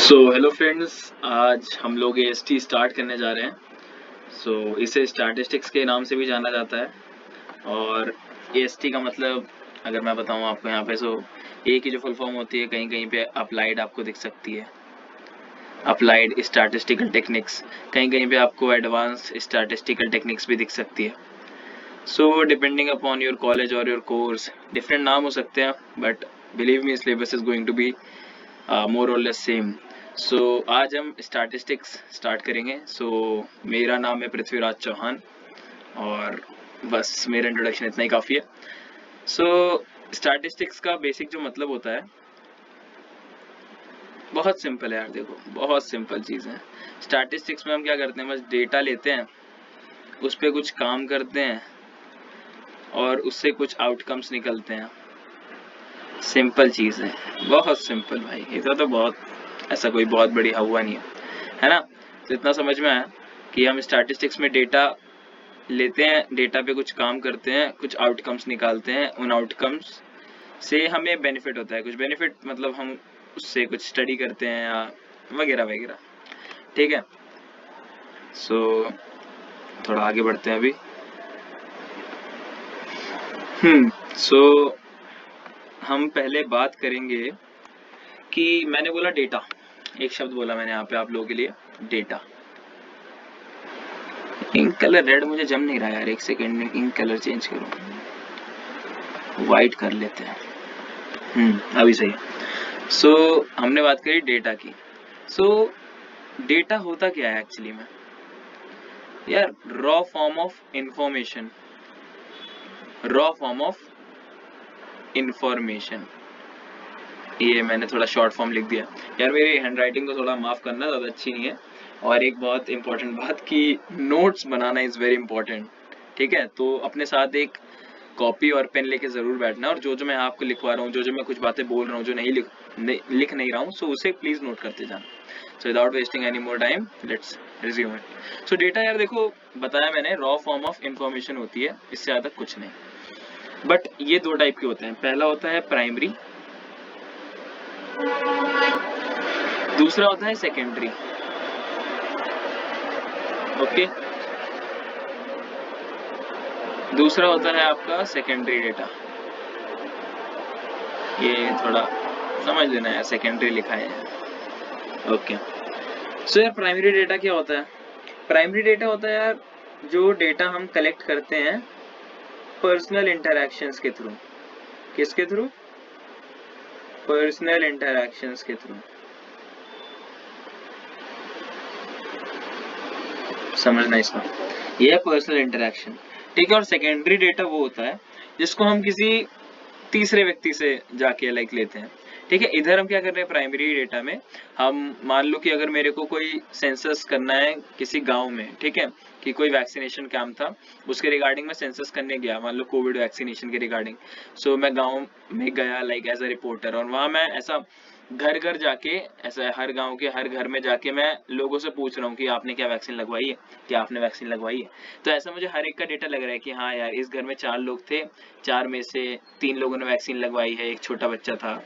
Hello friends, आज हम लोग एएसटी स्टार्ट करने जा रहे हैं। इसे स्टैटिस्टिक्स के नाम से भी जाना जाता है। और एएसटी का मतलब अगर मैं बताऊं आपको यहाँ पे, ए की जो फुल फॉर्म होती है कहीं कहीं पे अप्लाइड आपको दिख सकती है, अप्लाइड स्टैटिस्टिकल टेक्निक्स। कहीं कहीं पे आपको एडवांस स्टैटिस्टिकल टेक्निक्स भी दिख सकती है। डिपेंडिंग अपॉन योर कॉलेज और योर कोर्स डिफरेंट नाम हो सकते हैं, but believe me syllabus is going to be more और लेस सेम। आज हम स्टैटिस्टिक्स स्टार्ट करेंगे। मेरा नाम है पृथ्वीराज चौहान और बस मेरा इंट्रोडक्शन इतना ही काफ़ी है। स्टैटिस्टिक्स का बेसिक जो मतलब होता है बहुत सिंपल है यार, देखो बहुत सिंपल चीज़ है। स्टैटिस्टिक्स में हम क्या करते हैं, बस डेटा लेते हैं, उस पर कुछ काम करते हैं और उससे कुछ आउटकम्स निकलते हैं। सिंपल चीज़ है, बहुत सिंपल भाई। इसका तो बहुत ऐसा कोई बहुत बड़ी हुआ नहीं है ना। तो इतना समझ में आया कि हम स्टैटिस्टिक्स में डेटा लेते हैं, डेटा पे कुछ काम करते हैं, कुछ आउटकम्स निकालते हैं, उन आउटकम्स से हमें बेनिफिट होता है। कुछ बेनिफिट मतलब हम उससे कुछ स्टडी करते हैं या वगैरह वगैरह, ठीक है। थोड़ा आगे बढ़ते हैं अभी। हम पहले बात करेंगे कि मैंने बोला डेटा, एक शब्द बोला मैंने यहाँ पे आप लोगों के लिए, डेटा। इंक कलर रेड मुझे जम नहीं रहा यार, एक सेकेंड में इंक कलर चेंज करूँ, वाइट कर लेते हैं। अभी सही है। हमने बात करी डेटा की। डेटा होता क्या है एक्चुअली में यार? Raw form of information, raw form of information. ये मैंने थोड़ा शॉर्ट फॉर्म लिख दिया यार, मेरी हैंडराइटिंग को थोड़ा माफ करना, ज़्यादा अच्छी नहीं है। और एक बहुत इंपॉर्टेंट बात कि notes banana is very important, ठीक है। तो अपने साथ एक कॉपी और पेन लेके ज़रूर बैठना, और जो मैं आपको लिखवा रहा हूँ, जो मैं कुछ बातें बोल रहा हूँ, जो लिख नहीं रहा हूँ, उसे प्लीज़ नोट करते जाना। Without wasting any more time let's resume it. Data यार देखो, बताया मैंने, रॉ फॉर्म ऑफ इंफॉर्मेशन होती है, इससे ज़्यादा कुछ नहीं। बट ये दो टाइप के होते हैं। पहला होता है प्राइमरी, दूसरा होता है सेकेंडरी। ओके, दूसरा होता है आपका सेकेंडरी डेटा। ये थोड़ा समझ लेना है, सेकेंडरी लिखा है। ओके, यार प्राइमरी डेटा क्या होता है? प्राइमरी डेटा होता है यार जो डेटा हम कलेक्ट करते हैं पर्सनल इंटरैक्शंस के थ्रू। किसके थ्रू? पर्सनल इंटरैक्शंस के थ्रू। समझना इसका, ये है पर्सनल इंटरैक्शन, ठीक है। और सेकेंडरी डेटा वो होता है जिसको हम किसी तीसरे व्यक्ति से जाके लेते हैं, ठीक है। इधर हम क्या कर रहे हैं, प्राइमरी डेटा में हम मान लो कि अगर मेरे को कोई सेंसस करना है किसी गांव में, ठीक है, कि कोई वैक्सीनेशन कैंप था, उसके रिगार्डिंग मैं सेंसस करने गया, मान लो कोविड वैक्सीनेशन के रिगार्डिंग। मैं गांव में गया एज अ रिपोर्टर, और वहां मैं ऐसा घर घर जाके, ऐसा हर गांव के हर घर में जाके मैं लोगों से पूछ रहा हूँ कि आपने क्या वैक्सीन लगवाई है, क्या आपने वैक्सीन लगवाई है। तो ऐसा मुझे हर एक का डेटा लग रहा है कि हाँ यार, इस घर में 4 लोग थे, 4 में से 3 लोगों ने वैक्सीन लगवाई है, एक छोटा बच्चा था,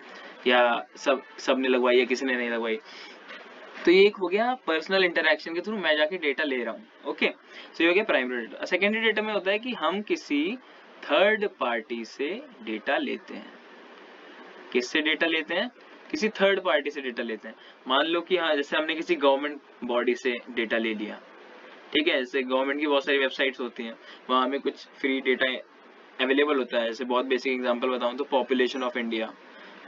या सब ने लगवाई है, किसी ने नहीं लगवाई। तो ये एक हो गया पर्सनल इंटरैक्शन के थ्रू मैं जाके डेटा ले रहा हूँ। ओके, ये हो गया प्राइमरी डेटा। सेकेंडरी डेटा में होता है कि हम किसी थर्ड पार्टी से डेटा लेते हैं। किससे डेटा लेते हैं? किसी थर्ड पार्टी से डेटा लेते हैं। मान लो कि हाँ, जैसे हमने किसी गवर्नमेंट बॉडी से डेटा ले लिया, ठीक है। जैसे गवर्नमेंट की बहुत सारी वेबसाइट्स होती हैं, वहाँ हमें कुछ फ्री डेटा अवेलेबल होता है। जैसे बहुत बेसिक एग्जांपल बताऊं तो पॉपुलेशन ऑफ इंडिया।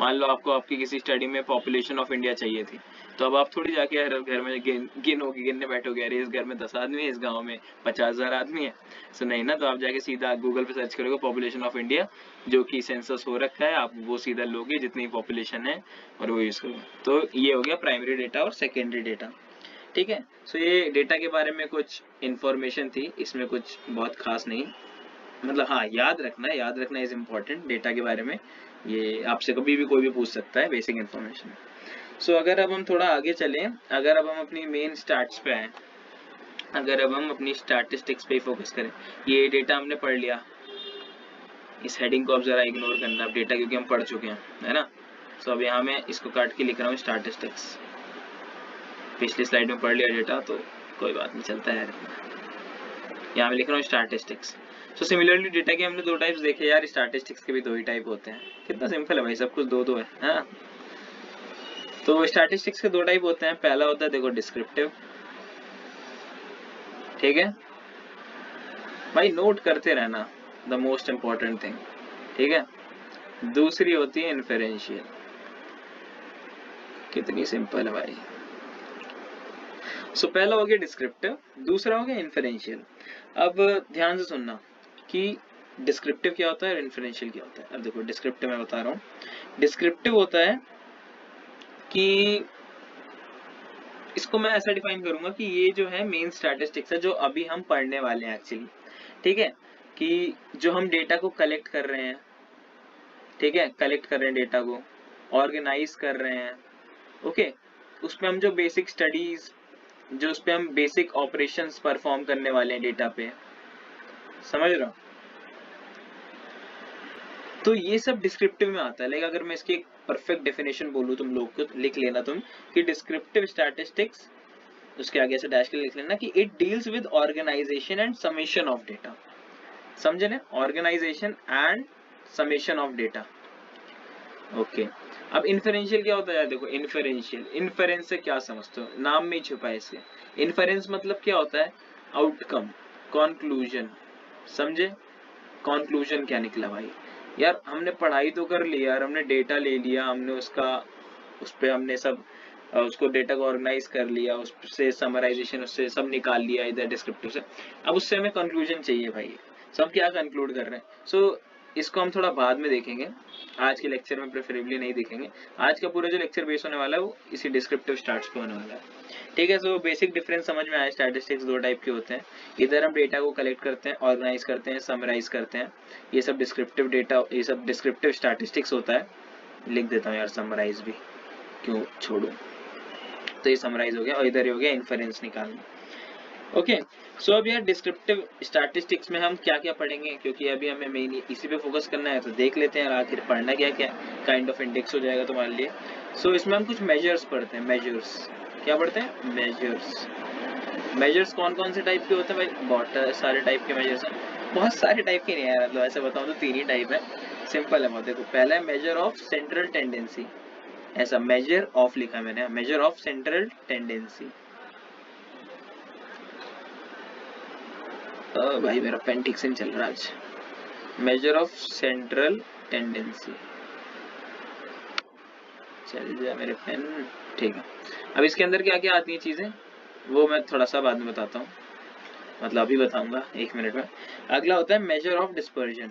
मान लो आपको आपकी किसी स्टडी में पॉपुलेशन ऑफ इंडिया चाहिए थी, तो अब आप थोड़ी जाके हर घर में गिनने बैठोगे, अरे इस घर में 10 आदमी है, इस गांव में 50,000 आदमी है। सो नहीं ना, तो आप जाके सीधा गूगल पे सर्च करोगे पॉपुलेशन ऑफ इंडिया, जो कि सेंसस हो रखा है, आप वो सीधा लोगे जितनी पॉपुलेशन है और वो यूज करोगे। तो ये हो गया प्राइमरी डेटा और सेकेंडरी डेटा, ठीक है। ये डेटा के बारे में कुछ इंफॉर्मेशन थी, इसमें कुछ बहुत खास नहीं, मतलब हाँ, याद रखना इज इम्पोर्टेंट डेटा के बारे में। ये आपसे कभी भी कोई भी पूछ सकता है, बेसिक इन्फॉर्मेशन। अगर अब हम थोड़ा आगे चलें, अगर अब हम अपनी मेन स्टैट्स पे आए, अगर अब हम अपनी स्टैटिस्टिक्स पे फोकस करें, ये डेटा हमने पढ़ लिया, इस हेडिंग को अब जरा इग्नोर करना, अब डेटा क्योंकि हम पढ़ चुके हैं, है ना। अब यहाँ मैं इसको काट के लिख रहा हूँ स्टैटिस्टिक्स। पिछली स्लाइड में पढ़ लिया डेटा तो कोई बात नहीं, चलता है। यहाँ मैं लिख रहा हूँ स्टैटिस्टिक्स। सो सिमिलरली डेटा के हमने दो टाइप्स देखे यार, स्टैटिस्टिक्स के भी दो ही टाइप होते हैं। कितना सिंपल है भाई, सब कुछ दो दो है। हाँ, तो स्टैटिस्टिक्स के दो टाइप होते हैं। पहला होता है देखो डिस्क्रिप्टिव, ठीक है भाई, नोट करते रहना, द मोस्ट इम्पोर्टेंट थिंग, ठीक है। दूसरी होती है इन्फेरेंशियल। कितनी सिंपल है भाई। सो पहला हो गया डिस्क्रिप्टिव, दूसरा हो गया इन्फेरेंशियल। अब ध्यान से सुनना कि डिस्क्रिप्टिव क्या होता है और इन्फेरेंशियल क्या होता है। अब देखो डिस्क्रिप्टिव मैं बता रहा हूँ। डिस्क्रिप्टिव होता है कि इसको मैं ऐसा डिफाइन करूंगा कि ये जो है मेन स्टैटिस्टिक्स है जो अभी हम पढ़ने वाले हैं एक्चुअली, ठीक है। कि जो हम डेटा को कलेक्ट कर रहे हैं, ठीक है, कलेक्ट कर रहे हैं डेटा को, ऑर्गेनाइज कर रहे हैं, ओके। उसमें हम जो बेसिक स्टडीज, जो उस पे हम बेसिक ऑपरेशंस परफॉर्म करने वाले हैं डेटा पे, समझ रहे हो। तो ये सब डिस्क्रिप्टिव में आता है। लाइक अगर मैं इसकी एक परफेक्ट डेफिनेशन बोलूँ तुम लोग को, लिख लेना तुम कि डिस्क्रिप्टिव स्टैटिस्टिक्स, उसके आगे से डैश के लिख लेना कि it deals with organisation and summation of data. समझे ना, organisation and summation of data, okay. अब इन्फेरेंशियल क्या होता है, देखो इन्फेरेंशियल, इन्फेरेंस से क्या समझते हो, नाम में ही छुपा है इसके। इन्फेरेंस मतलब क्या होता है, आउटकम, कॉन्क्लूजन, समझे। कॉन्क्लूजन क्या निकला भाई, यार हमने पढ़ाई तो कर ली यार, हमने डेटा ले लिया, हमने उसका, उस पे हमने सब उसको डेटा को ऑर्गेनाइज कर लिया, उससे समराइजेशन उससे सब निकाल लिया इधर डिस्क्रिप्टिव से। अब उससे हमें कंक्लूजन चाहिए भाई, सो हम क्या कंक्लूड कर रहे हैं। सो इसको हम थोड़ा बाद में देखेंगे, आज के लेक्चर में प्रेफरेबली नहीं देखेंगे। आज का पूरा जो लेक्चर बेस होने वाला है वो इसी डिस्क्रिप्टिव स्टार्ट्स पे होने वाला है, ठीक है। सो बेसिक डिफरेंस समझ में आया। स्टैटिस्टिक्स दो टाइप के होते हैं, इधर हम डेटा को कलेक्ट करते हैं, ऑर्गेनाइज करते हैं, समराइज करते हैं, ये सब डिस्क्रिप्टिव डेटा, ये सब डिस्क्रिप्टिव स्टैटिस्टिक्स होता है। लिख देता हूँ यार समराइज भी, क्यों छोड़ू। तो ये समराइज हो गया और इधर ही हो गया इन्फेरेंस निकालना, ओके। सो अब यार डिस्क्रिप्टिव स्टैटिस्टिक्स में हम क्या क्या पढ़ेंगे, क्योंकि अभी हमें मेन इसी पे फोकस करना है, तो देख लेते हैं यार आखिर पढ़ना क्या क्या, काइंड ऑफ इंडेक्स हो जाएगा तुम्हारे लिए। सो इसमें हम कुछ मेजर्स पढ़ते हैं। मेजर्स क्या पढ़ते हैं, मेजर्स। मेजर्स कौन कौन से टाइप के होते हैं भाई, बहुत सारे टाइप के मेजर्स हैं। बहुत सारे टाइप के नहीं है यार, मतलब ऐसे बताऊं तो तीन ही टाइप है, सिंपल है बहुत। देखो पहला है मेजर ऑफ सेंट्रल टेंडेंसी, ऐसा मेजर ऑफ लिखा है मैंने, मेजर ऑफ सेंट्रल टेंडेंसी। भाई मेरा पेन ठीक से नहीं चल रहा आज। मेजर ऑफ सेंट्रल टेंडेंसी, चल जाए मेरे पेन, ठीक है। अब इसके अंदर क्या क्या आती हैं चीजें, वो मैं थोड़ा सा बाद में बताता हूँ, मतलब अभी बताऊंगा 1 मिनट में। अगला होता है measure of dispersion,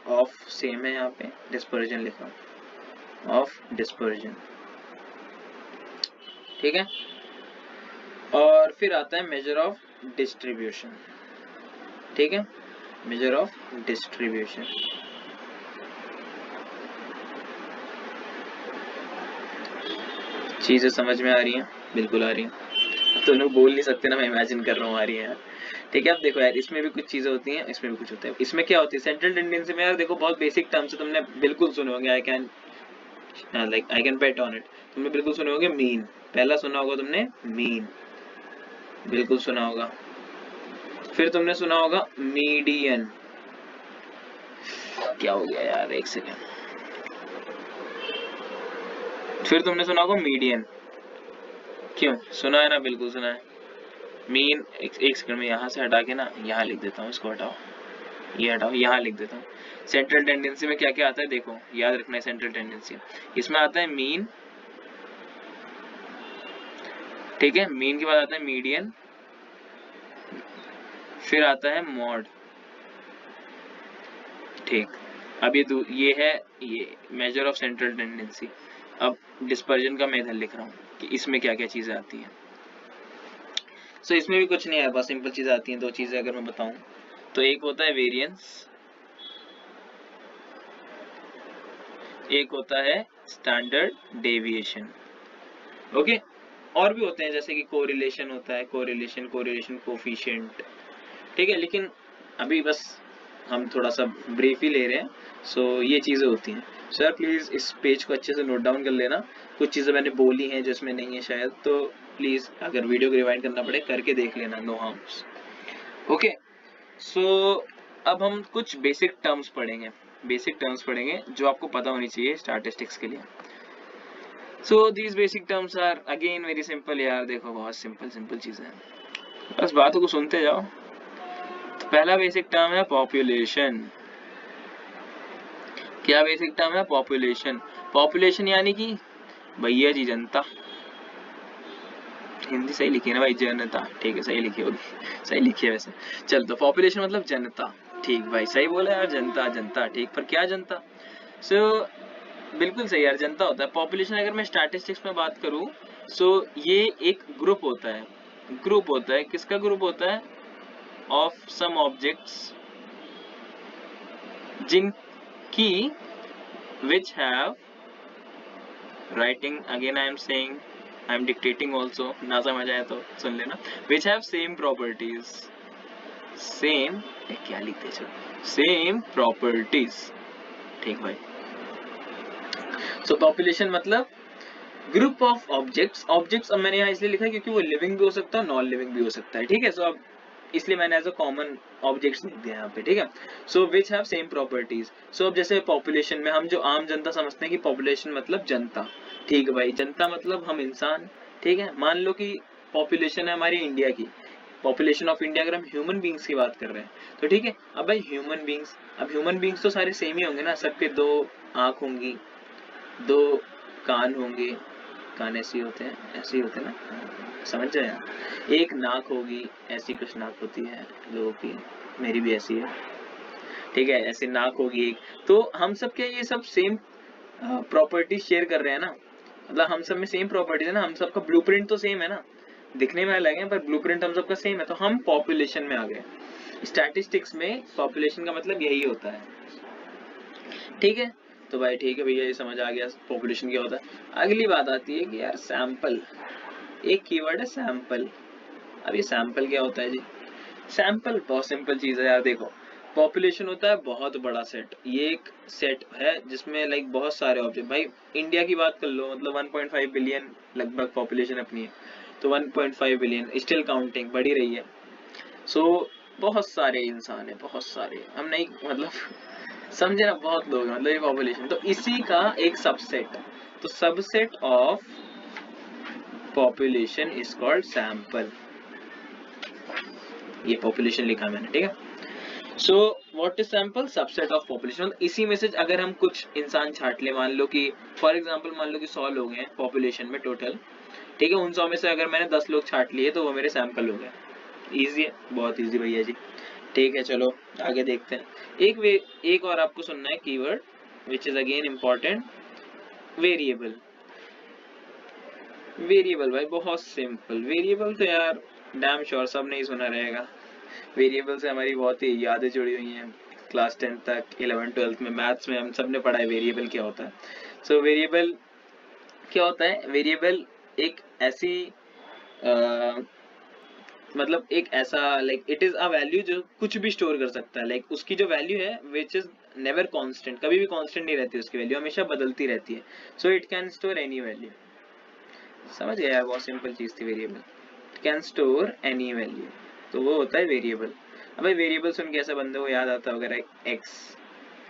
of same है यहाँ पे, डिस्पर्जन लिखा हूँ, ऑफ डिस्पर्जन, ठीक है। और फिर आता है मेजर ऑफ डिस्ट्रीब्यूशन, ठीक है, मेजर ऑफ डिस्ट्रीब्यूशन। चीजें समझ में आ रही हैं, बिल्कुल आ रही हैं, तो लोग बोल नहीं सकते ना, मैं इमेजिन कर रहा हूँ आ रही है यार, ठीक है। अब देखो यार इसमें भी कुछ चीजें होती हैं, इसमें भी कुछ होता है। इसमें क्या होती है सेंट्रल टेंडेंसी में, यार देखो बहुत बेसिक टर्म्स है, तुमने बिल्कुल सुने होंगे, I can bet on it, तुमने बिल्कुल सुने होंगे मीन, पहला सुना होगा तुमने मीन, बिल्कुल सुना होगा। फिर तुमने सुना होगा मीडियन, क्या हो गया यार एक सेकेंड, फिर तुमने सुना होगा मीडियन, क्यों सुना है ना, बिल्कुल सुना है। मीन एक सेकंड में यहाँ से हटा के ना यहाँ लिख देता हूँ, इसको हटाओ, ये हटाओ, यहाँ लिख देता हूँ। सेंट्रल टेंडेंसी में क्या क्या आता है देखो, याद रखना है सेंट्रल टेंडेंसी, इसमें आता है मीन, ठीक है, मीन के बाद आता है मीडियन, फिर आता है मॉड, ठीक। अब ये है ये मेजर ऑफ सेंट्रल टेंडेंसी। अब डिस्पर्जन का मैं इधर लिख रहा हूँ कि इसमें क्या क्या चीजें आती हैं। सो इसमें भी कुछ नहीं है, बस सिंपल चीजें आती हैं, दो चीजें अगर मैं बताऊं तो एक होता है वेरिएंस, एक होता है स्टैंडर्ड डेविएशन, ओके। और भी होते हैं जैसे कि कोरिलेशन होता है, कोरिलेशन, कोरिलेशन कोफिशिएंट, ठीक है। लेकिन अभी बस हम थोड़ा सा ब्रीफ ही ले रहे हैं, सो ये चीजें होती हैं। सर प्लीज इस पेज को अच्छे से नोट डाउन कर लेना, कुछ चीजें मैंने बोली हैं जो इसमें नहीं है शायद, तो प्लीज अगर वीडियो को रिवाइंड करना पड़े करके देख लेना, नो हार्म्स। ओके, सो अब हम कुछ बेसिक टर्म्स पढ़ेंगे, जो आपको पता होनी चाहिए स्टैटिस्टिक्स के लिए। So these basic terms are again very simple यार, देखो बहुत सिंपल चीजें हैं, बस बातों को सुनते जाओ। तो पहला बेसिक टर्म है पॉपुलेशन। क्या बेसिक टर्म है? पॉपुलेशन। पॉपुलेशन यानी कि भैया जी जनता, हिंदी सही लिखी है ना भाई, जनता, ठीक है सही लिखी होगी, सही लिखी है वैसे। चल तो पॉपुलेशन मतलब जनता, ठीक भाई सही बोला यार, जनता जनता ठीक, पर क्या जनता? सो बिल्कुल सही यार, जनता होता है पॉपुलेशन। अगर मैं स्टैटिस्टिक्स में बात करूं, सो ये एक ग्रुप होता है, किसका ग्रुप होता है? ऑफ सम ऑब्जेक्ट्स जिनकी which have, writing again I am saying, I am dictating also, ना समझ आया तो सुन लेना, which have same properties, same क्या लिखते चलो, same properties, ठीक भाई। so population मतलब ग्रुप ऑफ ऑब्जेक्ट्स अब मैंने यहाँ इसलिए लिखा है क्योंकि वो लिविंग भी हो सकता है, नॉन लिविंग भी हो सकता है, ठीक है। सो अब इसलिए मैंने एज अ कॉमन ऑब्जेक्ट्स लिख दिया यहाँ पे, ठीक है। सो विच हैव सेम प्रॉपर्टीज। सो अब जैसे पॉपुलेशन में हम जो आम जनता समझते हैं कि पॉपुलेशन मतलब जनता, ठीक है भाई, जनता मतलब हम इंसान, ठीक है। मान लो कि पॉपुलेशन है हमारी इंडिया की, पॉपुलेशन ऑफ इंडिया, अगर हम ह्यूमन बींग्स की बात कर रहे हैं तो ठीक है। अब भाई ह्यूमन बींग्स तो सारे सेम ही होंगे ना, सबके दो आंख होंगी, दो कान होंगे, कान ऐसे होते हैं, ऐसे ही होते हैं ना, समझ जाए। एक नाक होगी, ऐसी कुछ नाक होती है लोगों की, मेरी भी ऐसी है, ठीक है, ऐसी नाक होगी एक। तो हम सब क्या ये सब सेम प्रॉपर्टी शेयर कर रहे हैं ना, मतलब हम सब में सेम प्रॉपर्टीज है ना, हम सबका ब्लूप्रिंट तो सेम है ना, दिखने में अलग है पर ब्लूप्रिंट हम सबका सेम है, तो हम पॉपुलेशन में आ गए। स्टैटिस्टिक्स में पॉपुलेशन का मतलब यही होता है, ठीक है। तो भाई ठीक है भैया, ये समझ आ गया पॉपुलेशन क्या होता है। अगली बात आती है कि यार सैंपल, एक कीवर्ड है सैंपल। अब ये सैंपल क्या होता है जी? सैंपल बहुत सिंपल चीज है यार, देखो पॉपुलेशन होता है बहुत बड़ा सेट, ये एक सेट है जिसमें लाइक बहुत सारे ऑब्जेक्ट, भाई इंडिया की बात कर लो, मतलब 1.5 बिलियन लगभग पॉपुलेशन अपनी है, तो 1.5 बिलियन स्टिल काउंटिंग, बढ़ी रही है। सो बहुत सारे इंसान है, बहुत सारे, हम नहीं मतलब समझे ना, बहुत लोग मतलब ये पॉपुलेशन, तो इसी का एक सबसेट, तो subset of population is called sample. ये पॉपुलेशन लिखा मैंने, ठीक है। So what is sample? Subset of population. इसी में से अगर हम कुछ इंसान छाट ले, मान लो कि फॉर एग्जांपल मान लो कि 100 लोग हैं पॉपुलेशन में टोटल, ठीक है, उन 100 में से अगर मैंने 10 लोग छाट लिए तो वो मेरे सैंपल हो गए। इजी है, बहुत इजी भैया जी, ठीक है। चलो आगे देखते हैं। एक और आपको सुनना है keyword which is again important, variable. Variable भाई बहुत सिंपल, वेरिएबल तो यार डैम श्योर सब नहीं सुना रहेगा। वेरिएबल से हमारी बहुत ही यादें जुड़ी हुई हैं, क्लास 10 तक, 11 12 में मैथ्स में हम सब ने पढ़ा है वेरिएबल क्या होता है। सो वेरिएबल क्या होता है? वेरिएबल एक ऐसी मतलब एक ऐसा like it is a value जो कुछ भी स्टोर कर सकता है, लाइक उसकी जो वैल्यू है विच इज नेवर कांस्टेंट, कभी भी कांस्टेंट नहीं रहती, उसकी वैल्यू हमेशा बदलती रहती है। So it can store any value. समझ गया यार, बहुत सिंपल चीज थी variable, it can store any value, तो वो होता है वेरिएबल। अब भाई वेरिएबल सुन के ऐसा बंदे को याद आता होगा एक्स,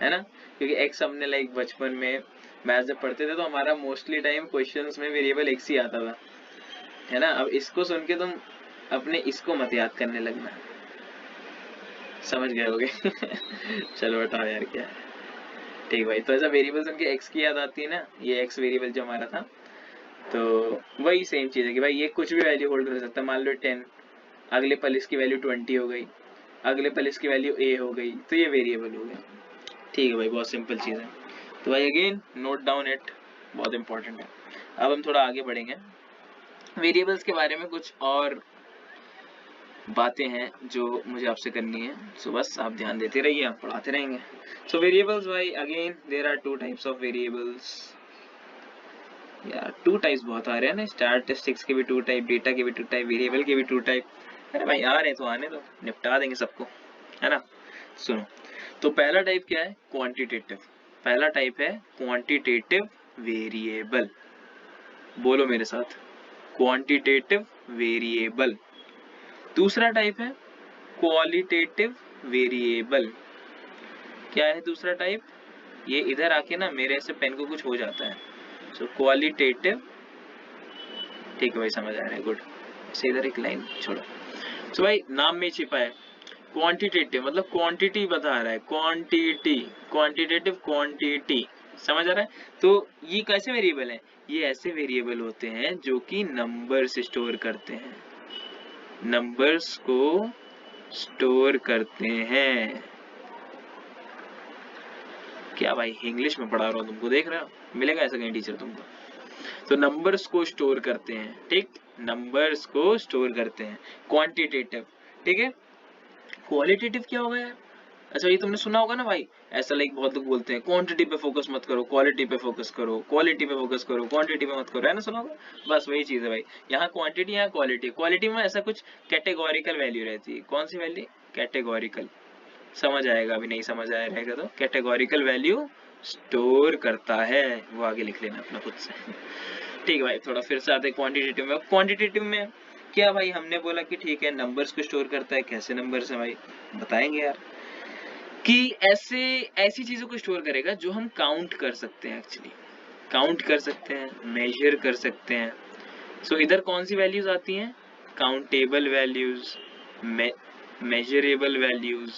है ना, क्योंकि एक्स हमने लाइक बचपन में मैथ जब पढ़ते थे तो हमारा मोस्टली टाइम क्वेश्चंस में वेरिएबल एक्स ही आता था, है ना। अब इसको सुन के तुम अपने इसको मत याद करने लगना, समझ गए होगे चलो बताओ यार क्या है, ठीक भाई। तो ऐसा वेरिएबल सुन के एक्स की याद आती है ना, ये एक्स वेरिएबल जो हमारा था, तो वही सेम चीज है कि भाई ये कुछ भी वैल्यू होल्ड कर सकता है। मान लो 10, अगले पल इसकी वैल्यू 20 हो गई, अगले पल इसकी वैल्यू a हो गई, तो ये वेरिएबल हो गया, ठीक है भाई, बहुत सिंपल चीज है। तो भाई अगेन नोट डाउन इट, बहुत इंपॉर्टेंट है। अब हम थोड़ा आगे बढ़ेंगे, वेरिएबल्स के बारे में कुछ और बातें हैं जो मुझे आपसे करनी है, सो बस आप ध्यान देते रहिए, आप पढ़ाते रहेंगे। सो वेरिएबल्स भाई again there are 2 types of variables. यार 2 टाइप्स बहुत आ रहे हैं ना, स्टैटिस्टिक्स के भी 2 टाइप, डेटा के भी 2 टाइप, वेरिएबल के भी 2 टाइप। अरे भाई आ रहे तो आने दो, निपटा देंगे सबको, है ना। सुनो, तो पहला टाइप क्या है? क्वांटिटेटिव। पहला टाइप है क्वांटिटेटिव वेरिएबल, बोलो मेरे साथ, क्वांटिटेटिव वेरिएबल। दूसरा टाइप है क्वालिटेटिव वेरिएबल। क्या है दूसरा टाइप? ये इधर आके ना मेरे से पेन को कुछ हो जाता है। सो क्वालिटेटिव, ठीक है भाई, समझ आ रहा है, गुड। इसे इधर एक लाइन छोड़ो। सो भाई नाम में छिपा है क्वांटिटेटिव, मतलब क्वांटिटी बता रहा है, क्वांटिटी, क्वांटिटेटिव क्वांटिटी, समझ आ रहा है। तो ये कैसे वेरिएबल है? ये ऐसे वेरिएबल होते हैं जो कि नंबर्स स्टोर करते हैं, नंबर्स को स्टोर करते हैं। क्या भाई इंग्लिश में पढ़ा रहा हूँ तुमको, देख रहे हो, मिलेगा ऐसा कहीं टीचर तुमको। तो नंबर्स को स्टोर करते हैं, ठीक, नंबर्स को स्टोर करते हैं, क्वांटिटेटिव, ठीक है। क्वालिटेटिव क्या होगा यार? अच्छा ये तुमने सुना होगा ना भाई, ऐसा लाइक बहुत लोग बोलते हैं क्वांटिटी पे फोकस मत करो, क्वालिटी पे फोकस करो, क्वालिटी पे फोकस करो, क्वांटिटी पे मत करो, है ना, सुना होगा। बस वही चीज है भाई, यहाँ क्वांटिटी, यहाँ क्वालिटी। क्वालिटी में ऐसा कुछ कैटेगोरिकल वैल्यू रहती है। कौन सी वैल्यू? कैटेगोरिकल। समझ आएगा, अभी नहीं समझ आया रहेगा तो कैटेगोरिकल वैल्यू स्टोर करता है, वो आगे लिख लेना अपना खुद से। ठीक है भाई, थोड़ा फिर से आते हैं क्वांटिटेटिव में। क्वांटिटेटिव में क्या भाई, हमने बोला कि ठीक है नंबर्स को स्टोर करता है। कैसे नंबर्स है भाई, बताएंगे यार। कि ऐसे ऐसी चीजों को स्टोर करेगा जो हम काउंट कर सकते हैं, एक्चुअली काउंट कर सकते हैं, मेजर कर सकते हैं। सो इधर कौन सी वैल्यूज आती हैं? Countable values, measurable values.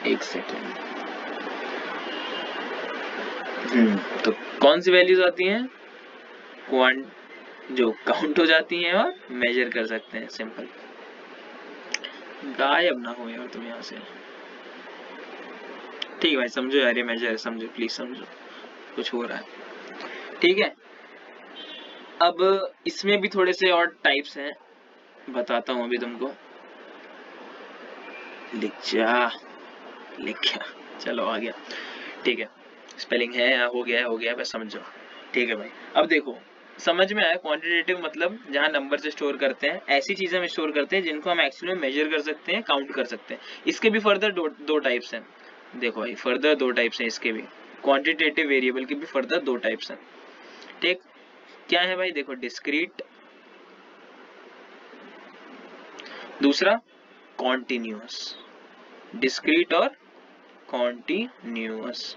एक सेकेंड। तो कौन सी वैल्यूज आती हैं? क्वांट, जो काउंट हो जाती हैं और मेजर कर सकते हैं। सिंपल। गायब ना हो यार तुम यहाँ से। ठीक है भाई, समझो यार, ये मेजर समझो, प्लीज समझो, कुछ हो रहा है, ठीक है। अब इसमें भी थोड़े से और टाइप्स हैं, बताता हूँ अभी तुमको। लिख जा, लिख गया, चलो आ गया, ठीक है। स्पेलिंग है, हो गया बस समझो, ठीक है भाई। अब देखो समझ में आया, क्वांटिटेटिव मतलब जहाँ नंबर से स्टोर करते हैं, ऐसी चीजें हम स्टोर करते हैं जिनको हम एक्चुअली मेजर कर सकते हैं, काउंट कर सकते हैं। इसके भी फर्दर दो टाइप्स हैं। देखो भाई फर्दर दो टाइप्स हैं इसके भी, क्वांटिटेटिव वेरिएबल के भी फर्दर दो टाइप्स हैं, ठीक। क्या है भाई? देखो डिस्क्रीट, दूसरा कॉन्टिन्यूअस। डिस्क्रीट और कॉन्टिन्यूअस,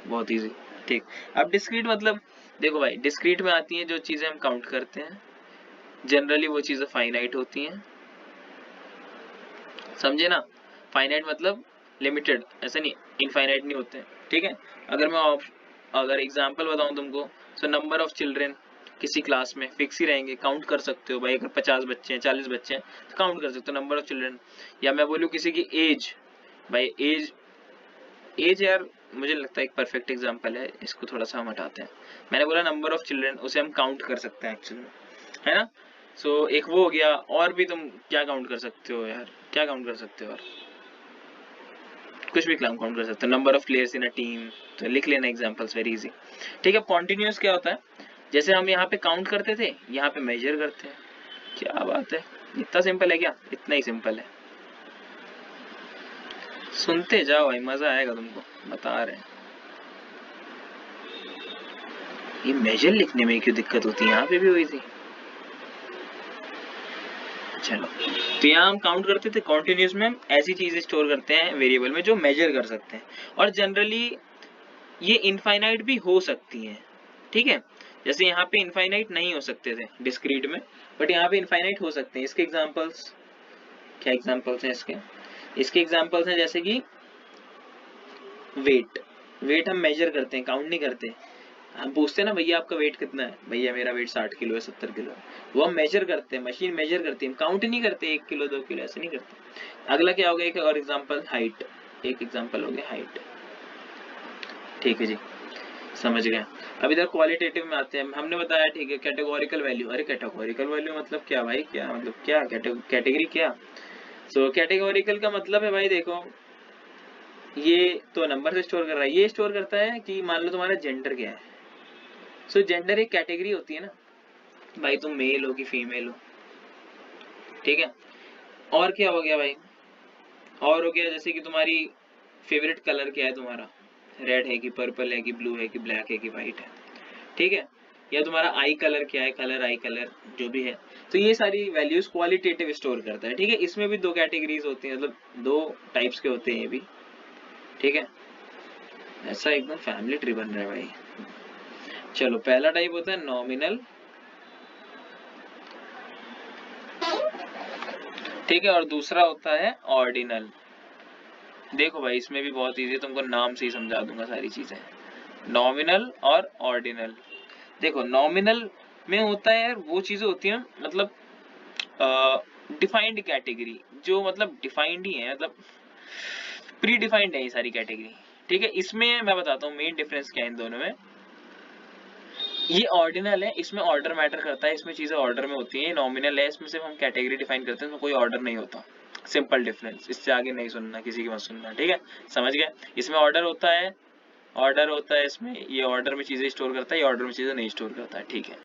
बहुत इजी, ठीक। अब डिस्क्रीट मतलब देखो भाई, डिस्क्रीट में आती हैं जो चीजें हम काउंट करते हैं, जनरली वो चीजें फाइनाइट होती हैं, समझे ना। फाइनाइट मतलब लिमिटेड, ऐसा नहीं इनफाइनाइट नहीं होते हैं, ठीक है। अगर एग्जांपल बताऊं तुमको, सो नंबर ऑफ चिल्ड्रन किसी क्लास में फिक्स ही रहेंगे, काउंट कर सकते हो भाई। अगर 50 बच्चे हैं, 40 बच्चे हैं, तो काउंट कर सकते हो नंबर ऑफ चिल्ड्रन। या मैं बोलूँ किसी की एज, भाई एज, एज यार मुझे लगता है एक परफेक्ट एग्जांपल है, इसको थोड़ा सा हम हटाते हैं। मैंने बोला नंबर ऑफ चिल्ड्रन, उसे हम काउंट कर सकते हैं एक्चुअली में, है ना। सो एक वो हो गया। और भी तुम क्या काउंट कर सकते हो यार, क्या काउंट कर सकते हो? और कुछ भी काउंट कर सकते हो, number of players in a team, तो लिख लेना एग्जांपल्स, वेरी इजी, ठीक है। कॉन्टिन्यूअस क्या होता है? जैसे हम यहाँ पे काउंट करते थे, यहाँ पे मेजर करते हैं। क्या बात है, इतना सिंपल है क्या? इतना ही सिंपल है, सुनते जाओ भाई, मजा आएगा तुमको, बता रहे हैं। ये मेजर लिखने में क्यों दिक्कत होती है? यहाँ पे भी हुई थी। चलो, तो यहाँ हम काउंट करते थे, कॉन्टिन्यूस में हम ऐसी चीजें स्टोर करते हैं वेरिएबल में जो मेजर कर सकते हैं, और जनरली ये इनफाइनाइट भी हो सकती हैं, ठीक है। जैसे यहाँ पे इनफाइनाइट नहीं हो सकते थे डिस्क्रीट में, बट यहाँ पे इनफाइनाइट हो सकते हैं। इसके एग्जांपल्स, क्या एग्जांपल्स हैं इसके? इसके एग्जांपल्स हैं जैसे कि वेट। वेट हम मेजर करते हैं, काउंट नहीं करते। हम पूछते हैं ना भैया आपका वेट कितना है, भैया मेरा वेट 60 किलो है, 70 किलो है, वो हम मेजर करते हैं, मशीन मेजर करती है, हम काउंट नहीं करते 1 किलो 2 किलो, ऐसे नहीं करते। अगला क्या हो गया, एक और एग्जांपल हाइट, एक एग्जांपल हो गया हाइट, ठीक है जी, समझ गए। अब इधर क्वालिटेटिव में आते हैं, हमने बताया ठीक है कैटेगोरिकल वैल्यू। अरे कैटेगोरिकल वैल्यू मतलब क्या भाई, क्या मतलब, क्या कैटेगरी क्या? सो कैटेगोरिकल का मतलब है भाई देखो, ये तो नंबर से स्टोर कर रहा है, ये स्टोर करता है कि मान लो तुम्हारा जेंडर क्या है। सो जेंडर एक कैटेगरी होती है ना भाई, तुम मेल हो कि फीमेल हो, ठीक है। और क्या हो गया भाई, और हो गया जैसे कि तुम्हारी फेवरेट कलर क्या है तुम्हारा, रेड है कि पर्पल है कि ब्लू है कि ब्लैक है कि वाइट है, ठीक है। या तुम्हारा आई कलर क्या है, कलर आई कलर जो भी है। तो ये सारी वैल्यूज क्वालिटेटिव स्टोर करता है, ठीक है। इसमें भी दो कैटेगरीज होती हैं, मतलब दो टाइप्स के होते हैं ये भी, ठीक है। ऐसा एकदम फैमिली ट्री बन रहा है भाई। चलो पहला टाइप होता है नॉमिनल, ठीक है, और दूसरा होता है ऑर्डिनल। देखो भाई इसमें भी बहुत इजी है, तुमको नाम से ही समझा दूंगा सारी चीजें। नॉमिनल और ऑर्डिनल। देखो नॉमिनल में होता है यार वो चीजें होती हैं मतलब डिफाइंड कैटेगरी, जो मतलब डिफाइंड ही है, मतलब प्री डिफाइंड है ये सारी कैटेगरी, ठीक है। इसमें मैं बताता हूँ मेन डिफरेंस क्या है इन दोनों में। ये ऑर्डिनल है, इसमें ऑर्डर मैटर करता है, इसमें चीजें ऑर्डर में होती हैं। नॉमिनल है, इसमें सिर्फ हम कैटेगरी डिफाइन करते हैं, इसमें कोई ऑर्डर नहीं होता। सिंपल डिफरेंस, इससे आगे नहीं सुनना, किसी की मत सुनना, ठीक है। समझ गए। इसमें ऑर्डर होता है, ऑर्डर होता है इसमें, ये ऑर्डर में चीजें स्टोर करता है, ये ऑर्डर में चीजें नहीं स्टोर करता है, ठीक है।